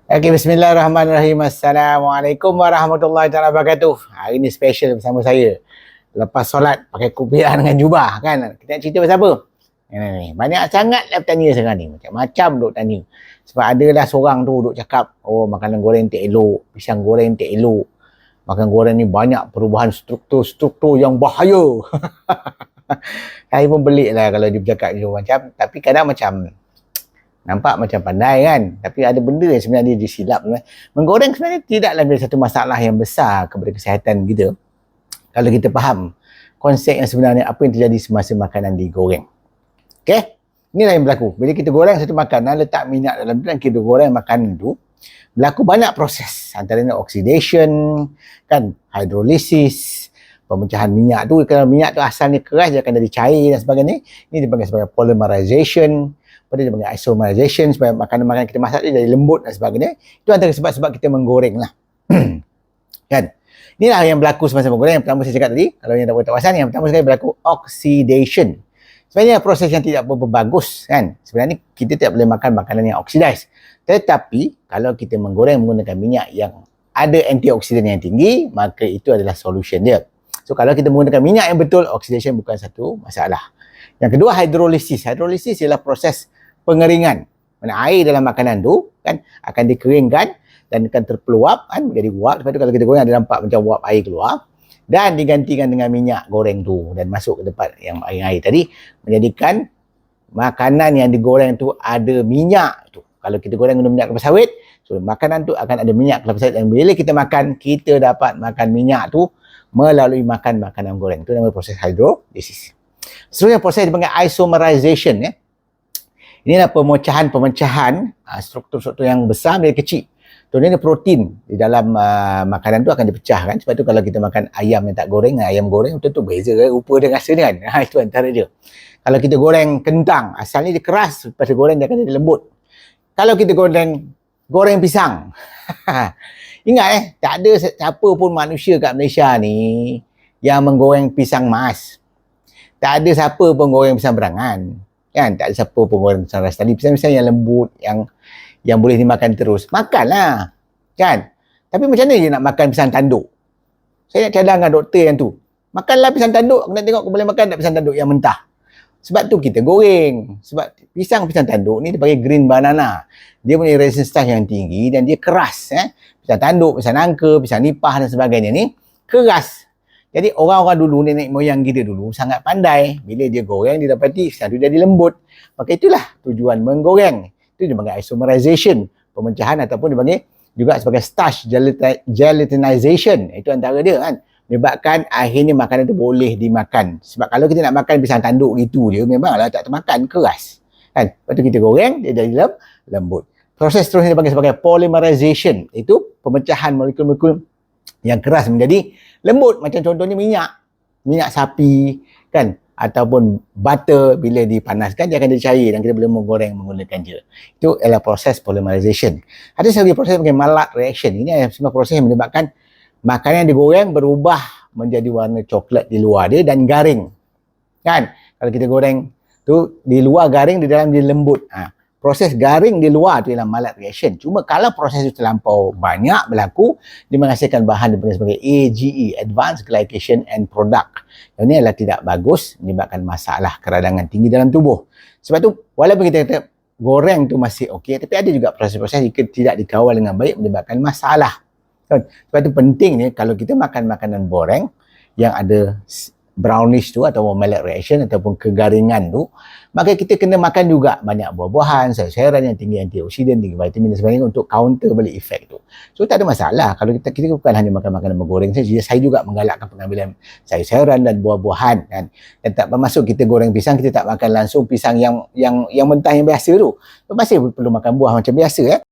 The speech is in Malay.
Okey, bismillahirrahmanirrahim. Assalamualaikum warahmatullahi taala wabarakatuh. Hari ni special bersama saya. Lepas solat pakai kopiah dengan jubah kan. Kita nak cerita pasal apa? Ni. Banyak sangatlah bertanya sekarang ni. Macam-macam duk tanya. Sebab adalah seorang tu duk cakap, oh makanan goreng tak elok, pisang goreng tak elok. Makan goreng ni banyak perubahan struktur yang bahaya. Saya pun pelik lah kalau dia bercakap macam. Tapi kadang macam nampak macam pandai kan, tapi ada benda yang sebenarnya dia silap. Menggoreng sebenarnya tidaklah menjadi satu masalah yang besar kepada kesihatan kita kalau kita faham konsep yang sebenarnya apa yang terjadi semasa makanan digoreng. Okey, inilah yang berlaku bila kita goreng satu makanan, letak minyak dalam tu dan kita goreng makanan tu, berlaku banyak proses, antaranya oxidation kan, hydrolysis, pemecahan minyak tu. Kalau minyak tu asalnya keras, dia akan jadi cair dan sebagainya. Ini dipanggil sebagai polymerization, pada dia panggil isomerization, supaya makanan-makanan kita masak dia jadi lembut dan sebagainya. Itu antara sebab-sebab kita menggoreng lah. Kan? Inilah yang berlaku semasa menggoreng. Yang pertama saya cakap tadi, kalau yang tak boleh tawasan, yang pertama sekali berlaku oxidation. Sebenarnya proses yang tidak berapa bagus kan. Sebenarnya kita tidak boleh makan makanan yang oxidize. Tetapi kalau kita menggoreng menggunakan minyak yang ada antioksidan yang tinggi, maka itu adalah solution dia. So kalau kita menggunakan minyak yang betul, oxidation bukan satu masalah. Yang kedua, hydrolysis. Hydrolysis ialah proses pengeringan. Mana air dalam makanan tu kan akan dikeringkan dan akan terpeluap kan menjadi uap. Lepas tu kalau kita goreng ada nampak macam uap air keluar dan digantikan dengan minyak goreng tu dan masuk ke tempat yang air tadi, menjadikan makanan yang digoreng tu ada minyak tu. Kalau kita goreng guna minyak kelapa sawit, so makanan tu akan ada minyak kelapa sawit, dan bila kita makan, kita dapat makan minyak tu melalui makan makanan goreng. Itu namanya proses hydrolysis. Seterusnya proses dipanggil isomerization ya. Inilah pemecahan struktur-struktur yang besar menjadi kecil. Contohnya protein di dalam makanan tu akan dipecahkan. Sebab tu kalau kita makan ayam yang tak goreng, ayam goreng tentu beza rupa dan rasa dia kan. Itu antara dia. Kalau kita goreng kentang, asalnya dia keras, lepas goreng dia akan jadi lembut. Kalau kita goreng pisang, ingat tak ada siapa pun manusia kat Malaysia ni yang menggoreng pisang mas. Tak ada siapa pun goreng pisang berangan. Kan? Tak ada siapa pun goreng pisang ras tali. Pisang-pisang yang lembut, yang boleh dimakan terus. Makanlah. Kan? Tapi macam mana je nak makan pisang tanduk? Saya nak cadang dengan doktor yang tu. Makanlah pisang tanduk. Aku nak tengok aku boleh makan tak pisang tanduk yang mentah. Sebab tu kita goreng. Sebab pisang tanduk ni dia panggil green banana. Dia punya resistance yang tinggi dan dia keras. Pisang tanduk, pisang nangka, pisang nipah dan sebagainya ni keras. Jadi orang-orang dulu, nenek moyang kita dulu sangat pandai. Bila dia goreng, dia dapati pisang tu jadi lembut. Maka itulah tujuan menggoreng. Itu dipanggil isomerization, pemecahan, ataupun dipanggil juga sebagai starch gelatinization. Itu antara dia kan. Menyebabkan akhirnya makanan tu boleh dimakan. Sebab kalau kita nak makan pisang tanduk gitu je, memanglah tak termakan, keras. Kan? Lepas tu kita goreng, dia jadi lembut. Proses seterusnya dipanggil sebagai polymerization. Itu pemecahan molekul-molekul yang keras menjadi lembut, macam contohnya minyak sapi kan, ataupun butter. Bila dipanaskan dia akan jadi cair dan kita boleh menggoreng menggunakan dia. Itu adalah proses polymerization. Ada satu proses yang panggil Maillard reaction. Ini semua proses yang menyebabkan makanan yang digoreng berubah menjadi warna coklat di luar dia dan garing kan. Kalau kita goreng tu di luar garing, di dalam dia lembut. Proses garing di luar tu ialah Maillard reaction. Cuma kalau proses itu terlampau banyak berlaku, dia menghasilkan bahan dipanggil sebagai AGE, Advanced Glycation End Product. Yang ini adalah tidak bagus, menyebabkan masalah keradangan tinggi dalam tubuh. Sebab tu walaupun kita kata goreng tu masih okey, tapi ada juga proses-proses jika tidak dikawal dengan baik menyebabkan masalah. Sebab tu penting ni kalau kita makan makanan goreng yang ada brownish tu atau Maillard reaction ataupun kegaringan tu, maka kita kena makan juga banyak buah-buahan, sayur-sayuran yang tinggi antioksidan, tinggi vitamin dan sebagainya untuk counter balik efek tu. So tak ada masalah kalau kita bukan hanya makan makanan bergoreng saja. Saya juga menggalakkan pengambilan sayur-sayuran dan buah-buahan kan. Dan tak bermaksud kita goreng pisang kita tak makan langsung pisang yang mentah yang biasa tu. Masih perlu makan buah macam biasa